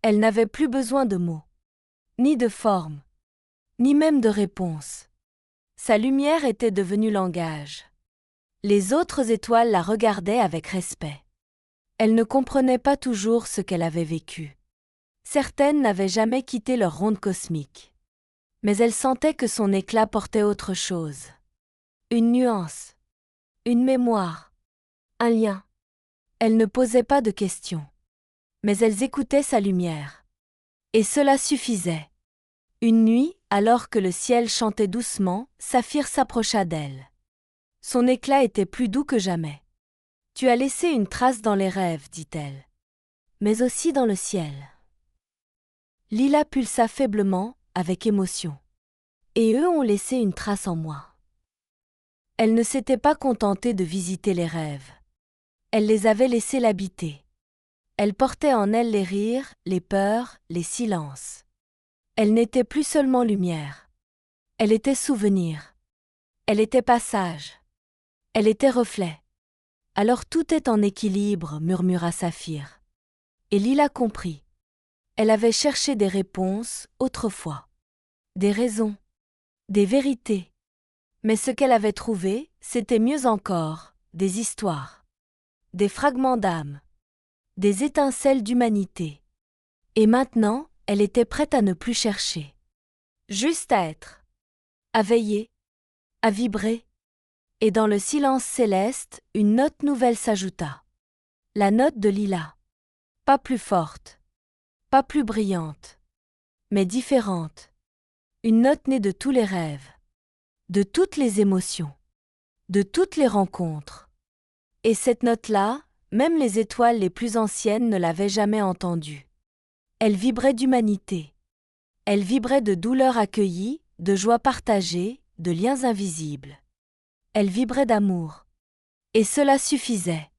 Speaker 1: Elle n'avait plus besoin de mots, ni de forme, ni même de réponse. Sa lumière était devenue langage. Les autres étoiles la regardaient avec respect. Elle ne comprenait pas toujours ce qu'elle avait vécu. Certaines n'avaient jamais quitté leur ronde cosmique. Mais elle sentait que son éclat portait autre chose. Une nuance. Une mémoire. Un lien. Elle ne posait pas de questions. Mais elles écoutaient sa lumière. Et cela suffisait. Une nuit, alors que le ciel chantait doucement, Saphir s'approcha d'elle. Son éclat était plus doux que jamais. « Tu as laissé une trace dans les rêves, dit-elle. Mais aussi dans le ciel. » Lila pulsa faiblement, avec émotion. Et eux ont laissé une trace en moi. Elle ne s'était pas contentée de visiter les rêves. Elle les avait laissés l'habiter. Elle portait en elle les rires, les peurs, les silences. Elle n'était plus seulement lumière. Elle était souvenir. Elle était passage. Elle était reflet. Alors tout est en équilibre, murmura Saphir. Et Lila comprit. Elle avait cherché des réponses, autrefois. Des raisons. Des vérités. Mais ce qu'elle avait trouvé, c'était mieux encore, des histoires. Des fragments d'âme. Des étincelles d'humanité. Et maintenant, elle était prête à ne plus chercher. Juste à être. À veiller. À vibrer. Et dans le silence céleste, une note nouvelle s'ajouta. La note de Lila. Pas plus forte. Pas plus brillante. Mais différente. Une note née de tous les rêves. De toutes les émotions. De toutes les rencontres. Et cette note-là, même les étoiles les plus anciennes ne l'avaient jamais entendue. Elle vibrait d'humanité. Elle vibrait de douleur accueillie, de joie partagée, de liens invisibles. Elle vibrait d'amour. Et cela suffisait.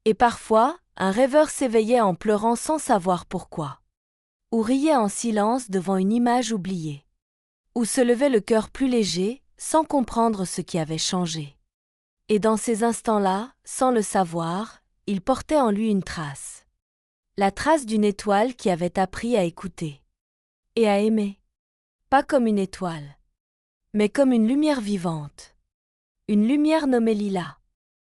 Speaker 1: Et parfois, un rêveur s'éveillait en pleurant sans savoir pourquoi. Ou riait en silence devant une image oubliée. Ou se levait le cœur plus léger, sans comprendre ce qui avait changé. Et dans ces instants-là, sans le savoir, il portait en lui une trace. La trace d'une étoile qui avait appris à écouter. Et à aimer. Pas comme une étoile. Mais comme une lumière vivante. Une lumière nommée Lila.